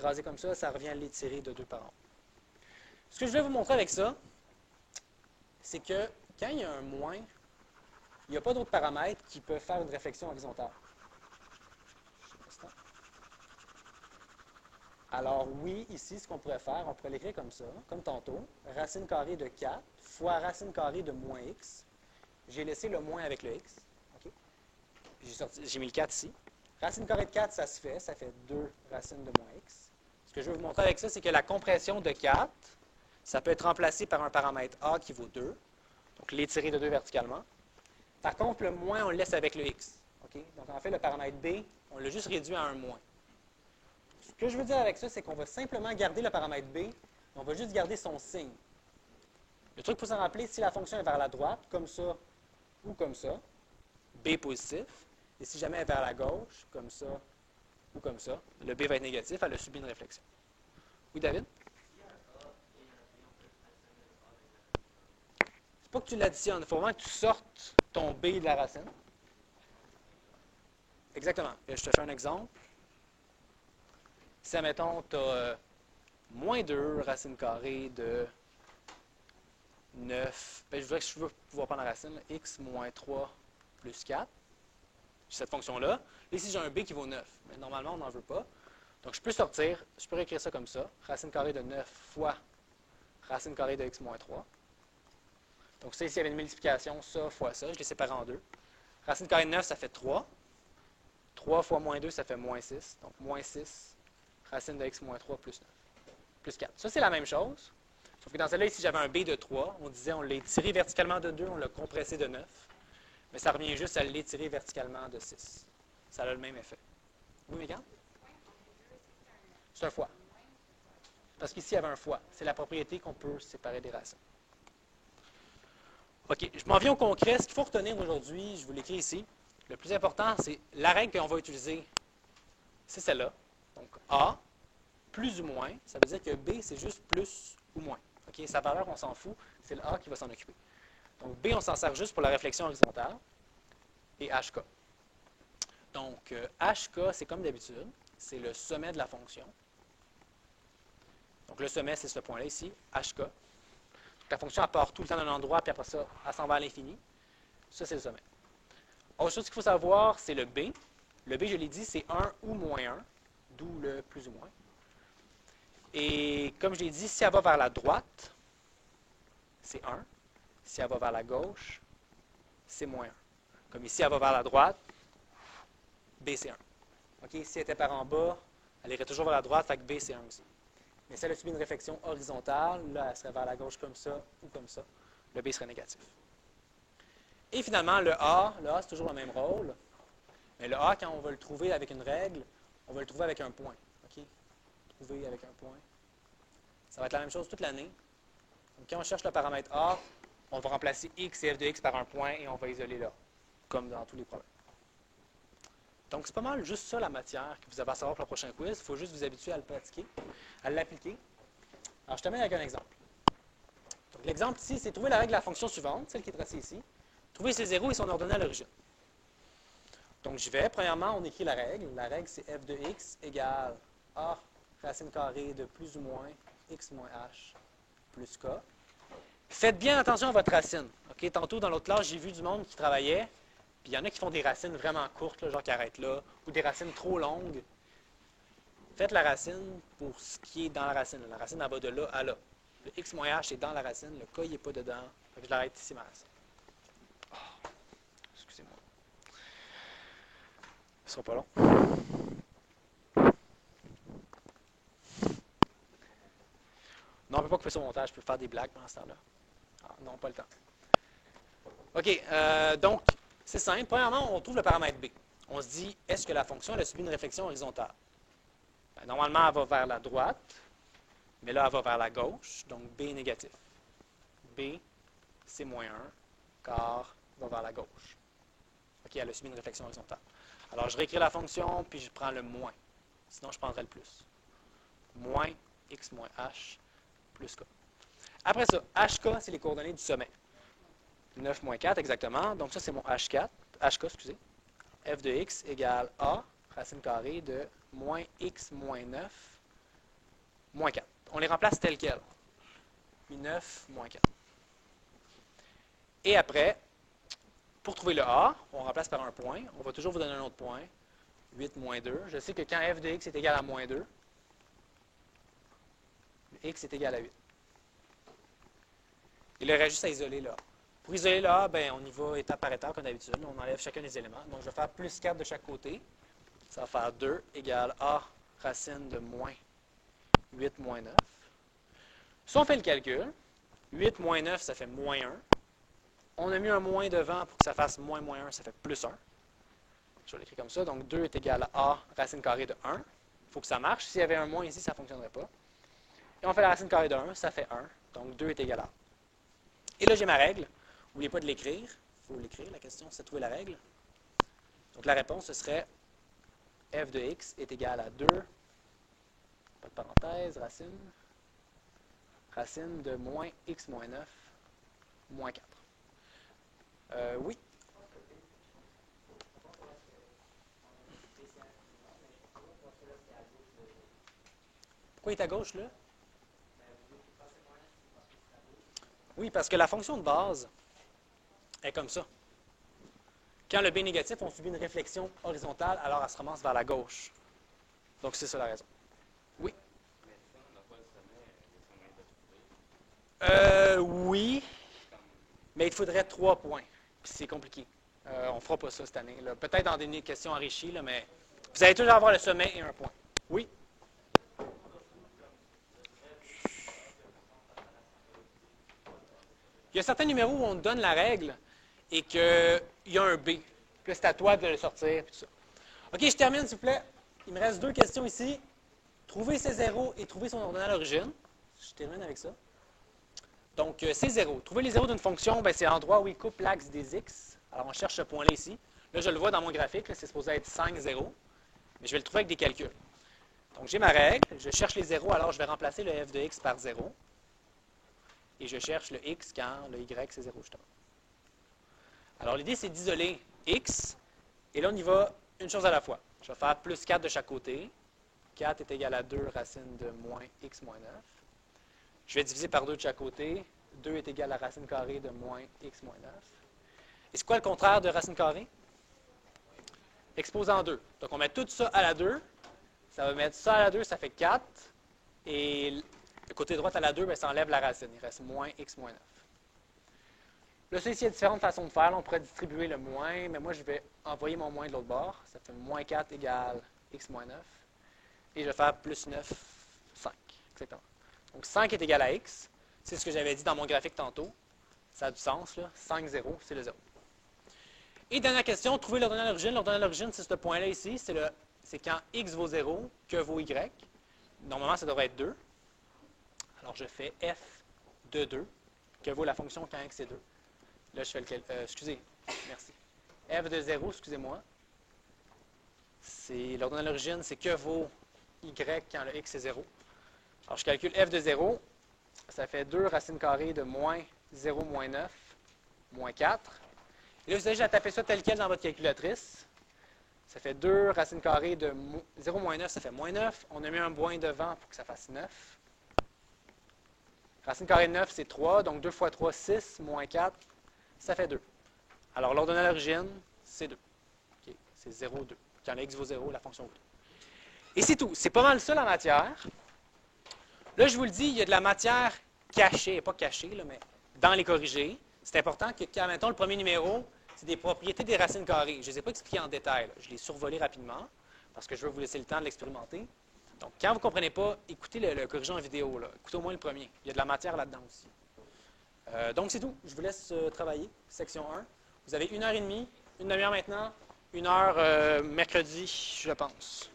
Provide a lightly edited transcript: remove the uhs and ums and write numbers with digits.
Écrasé comme ça revient à l'étirer de 2 par an. Ce que je vais vous montrer avec ça, c'est que quand il y a un moins, il n'y a pas d'autres paramètres qui peuvent faire une réflexion horizontale. Alors oui, ici, ce qu'on pourrait faire, on pourrait l'écrire comme ça, comme tantôt. Racine carrée de 4 fois racine carrée de moins x. J'ai laissé le moins avec le x. Okay. J'ai mis le 4 ici. Racine carrée de 4, ça se fait. Ça fait 2 racines de moins x. Ce que je veux vous montrer avec ça, c'est que la compression de 4, ça peut être remplacé par un paramètre a qui vaut 2. Donc l'étirer de 2 verticalement. Par contre, le moins, on le laisse avec le x. Okay. Donc en fait, le paramètre b, on l'a juste réduit à un moins. Ce que je veux dire avec ça, c'est qu'on va simplement garder le paramètre b, on va juste garder son signe. Le truc pour s'en rappeler, si la fonction est vers la droite, comme ça ou comme ça, b positif, et si jamais elle est vers la gauche, comme ça ou comme ça, le b va être négatif, elle a subi une réflexion. Oui, David? C'est pas que tu l'additionnes, il faut vraiment que tu sortes ton b de la racine. Exactement. Et je te fais un exemple. Si, admettons, tu as moins 2 racine carrée de 9, je voudrais que je veux pouvoir prendre la racine, là, x moins 3 plus 4. J'ai cette fonction-là. Ici, j'ai un b qui vaut 9. Mais normalement, on n'en veut pas. Donc, je peux sortir, je peux réécrire ça comme ça. Racine carrée de 9 fois racine carrée de x moins 3. Donc, ça, ici, il y avait une multiplication, ça fois ça. Je les sépare en deux. Racine carrée de 9, ça fait 3. 3 fois moins 2, ça fait moins 6. Donc, moins 6, racine de x moins 3 plus 9. Plus 4. Ça, c'est la même chose. Sauf que dans celle-là, ici, j'avais un b de 3. On disait, on l'a étiré verticalement de 2, on l'a compressé de 9. Mais ça revient juste à l'étirer verticalement de 6. Ça a le même effet. Oui, Mégane? C'est un fois. Parce qu'ici, il y avait un fois. C'est la propriété qu'on peut séparer des racines. OK, je m'en viens au concret. Ce qu'il faut retenir aujourd'hui, je vous l'écris ici. Le plus important, c'est la règle qu'on va utiliser, c'est celle-là. Donc, A, plus ou moins, ça veut dire que B, c'est juste plus ou moins. OK, sa valeur, on s'en fout. C'est le A qui va s'en occuper. Donc, B, on s'en sert juste pour la réflexion horizontale. Et HK. Donc, HK, c'est comme d'habitude. C'est le sommet de la fonction. Donc, le sommet, c'est ce point-là ici, HK. Donc, la fonction, elle part tout le temps d'un endroit, puis après ça, elle s'en va à l'infini. Ça, c'est le sommet. Autre chose qu'il faut savoir, c'est le B. Le B, je l'ai dit, c'est 1 ou moins 1, d'où le plus ou moins. Et comme je l'ai dit, si elle va vers la droite, c'est 1. Si elle va vers la gauche, c'est moins 1. Comme ici, elle va vers la droite, B, c'est 1. Okay? Si elle était par en bas, elle irait toujours vers la droite, fait que B, c'est 1 aussi. Mais si elle a subi une réflexion horizontale, là, elle serait vers la gauche comme ça ou comme ça. Le B serait négatif. Et finalement, le A, c'est toujours le même rôle. Mais le A, quand on va le trouver avec une règle, on va le trouver avec un point. Okay? Trouver avec un point. Ça va être la même chose toute l'année. Donc, quand on cherche le paramètre A, on va remplacer x et f de x par un point et on va isoler là, comme dans tous les problèmes. Donc, c'est pas mal juste ça la matière que vous avez à savoir pour le prochain quiz. Il faut juste vous habituer à le pratiquer, à l'appliquer. Alors, je termine avec un exemple. Donc, l'exemple ici, c'est trouver la règle de la fonction suivante, celle qui est tracée ici. Trouver ses zéros et son ordonnée à l'origine. Donc, j'y vais. Premièrement, on écrit la règle. La règle, c'est f de x égale a racine carrée de plus ou moins x moins h plus k. Faites bien attention à votre racine. Okay? Tantôt, dans l'autre classe, j'ai vu du monde qui travaillait, puis il y en a qui font des racines vraiment courtes, là, genre qui arrêtent là, ou des racines trop longues. Faites la racine pour ce qui est dans la racine. La racine, elle va de là à là. Le x moins h est dans la racine, le k, il n'est pas dedans. Fait que je l'arrête ici, ma racine. Oh, excusez-moi. Ce sera pas long. Non, on ne peut pas couper son montage, je peux faire des blagues pendant ce temps-là. Ah, non, pas le temps. OK, donc, c'est simple. Premièrement, on trouve le paramètre B. On se dit, est-ce que la fonction elle a subi une réflexion horizontale? Ben, normalement, elle va vers la droite, mais là, elle va vers la gauche, donc B est négatif. B, c'est moins 1, car va vers la gauche. OK, elle a subi une réflexion horizontale. Alors, je réécris la fonction, puis je prends le moins. Sinon, je prendrais le plus. Moins x moins h plus k. Après ça, hk, c'est les coordonnées du sommet. 9 moins 4, exactement. Donc, ça, c'est mon hk, excusez. F de x égale a, racine carrée de moins x moins 9 moins 4. On les remplace tels quels. 9 moins 4. Et après, pour trouver le A, on remplace par un point. On va toujours vous donner un autre point. 8 moins 2. Je sais que quand f de x est égal à moins 2, x est égal à 8. Il aurait juste à isoler le A. Pour isoler le A, ben, on y va étape par étape comme d'habitude. On enlève chacun des éléments. Donc, je vais faire plus 4 de chaque côté. Ça va faire 2 égale A racine de moins 8 moins 9. Si on fait le calcul, 8 moins 9, ça fait moins 1. On a mis un moins devant pour que ça fasse moins 1, ça fait plus 1. Je vais l'écrire comme ça. Donc, 2 est égal à A racine carrée de 1. Il faut que ça marche. S'il y avait un moins ici, ça ne fonctionnerait pas. Et on fait la racine carrée de 1, ça fait 1. Donc, 2 est égal à A. Et là, j'ai ma règle. N'oubliez pas de l'écrire. Il faut l'écrire. La question, c'est de trouver la règle. Donc, la réponse, ce serait f de x est égal à 2, pas de parenthèse, racine de moins x moins 9, moins 4. Oui? Pourquoi il est à gauche, là? Oui, parce que la fonction de base est comme ça. Quand le B est négatif, on subit une réflexion horizontale, alors elle se ramasse vers la gauche. Donc, c'est ça la raison. Oui? Oui, mais il te faudrait 3 points. Puis c'est compliqué. On ne fera pas ça cette année. Peut-être dans des questions enrichies, là, mais vous allez toujours avoir le sommet et un point. Oui? Il y a certains numéros où on te donne la règle et qu'il y a un B. Puis là, c'est à toi de le sortir. Puis tout ça. OK, je termine, s'il vous plaît. Il me reste 2 questions ici. Trouver ses zéros et trouver son ordonnale origine. Je termine avec ça. Donc, c'est 0. Trouver les zéros d'une fonction, c'est l'endroit où il coupe l'axe des x. Alors, on cherche ce point-là ici. Là, je le vois dans mon graphique. C'est supposé être 5, 0. Mais je vais le trouver avec des calculs. Donc, j'ai ma règle. Je cherche les zéros. Alors, je vais remplacer le f de x par 0. Et je cherche le x quand le y, c'est 0 justement. Alors, l'idée, c'est d'isoler x. Et là, on y va une chose à la fois. Je vais faire plus 4 de chaque côté. 4 est égal à 2 racine de moins x moins 9. Je vais diviser par 2 de chaque côté. 2 est égal à racine carrée de moins x moins 9. Et c'est quoi le contraire de racine carrée? Exposant 2. Donc, on met tout ça à la 2. Ça va mettre ça à la 2, ça fait 4. Et le côté droit à la 2, ça enlève la racine. Il reste moins x moins 9. Là, ça ici, il y a différentes façons de faire. Là, on pourrait distribuer le moins, mais moi, je vais envoyer mon moins de l'autre bord. Ça fait moins 4 égale x moins 9. Et je vais faire plus 9, 5. Exactement. Donc, 5 est égal à x. C'est ce que j'avais dit dans mon graphique tantôt. Ça a du sens, là. 5, 0, c'est le 0. Et dernière question, trouver l'ordonnale d'origine. L'ordonnale d'origine, c'est ce point-là ici. C'est quand x vaut 0, que vaut y. Normalement, ça devrait être 2. Alors, je fais f de 2, que vaut la fonction quand x est 2. Là, je fais le excusez, merci. F de 0, excusez-moi. C'est l'ordonnale d'origine, c'est que vaut y quand le x est 0. Alors, je calcule f de 0. Ça fait 2 racine carrée de moins 0 moins 9, moins 4. Et là, vous avez juste à taper ça tel quel dans votre calculatrice. Ça fait 2 racine carrée de 0 moins 9, ça fait moins 9. On a mis un moins devant pour que ça fasse 9. Racine carrée de 9, c'est 3. Donc, 2 fois 3, 6, moins 4, ça fait 2. Alors, l'ordonnale d'origine, c'est 2. Okay. C'est 0, 2. Quand le x vaut 0, la fonction vaut 2. Et c'est tout. C'est pas mal ça, la matière. Là, je vous le dis, il y a de la matière cachée, pas cachée, là, mais dans les corrigés. C'est important que, quand, mettons, le premier numéro, c'est des propriétés des racines carrées. Je ne les ai pas expliquées en détail. Là. Je les survolé rapidement parce que je veux vous laisser le temps de l'expérimenter. Donc, quand vous ne comprenez pas, écoutez le corrigé en vidéo. Là. Écoutez au moins le premier. Il y a de la matière là-dedans aussi. Donc, c'est tout. Je vous laisse travailler. Section 1. Vous avez 1h30, une demi-heure maintenant, 1 heure mercredi, je pense.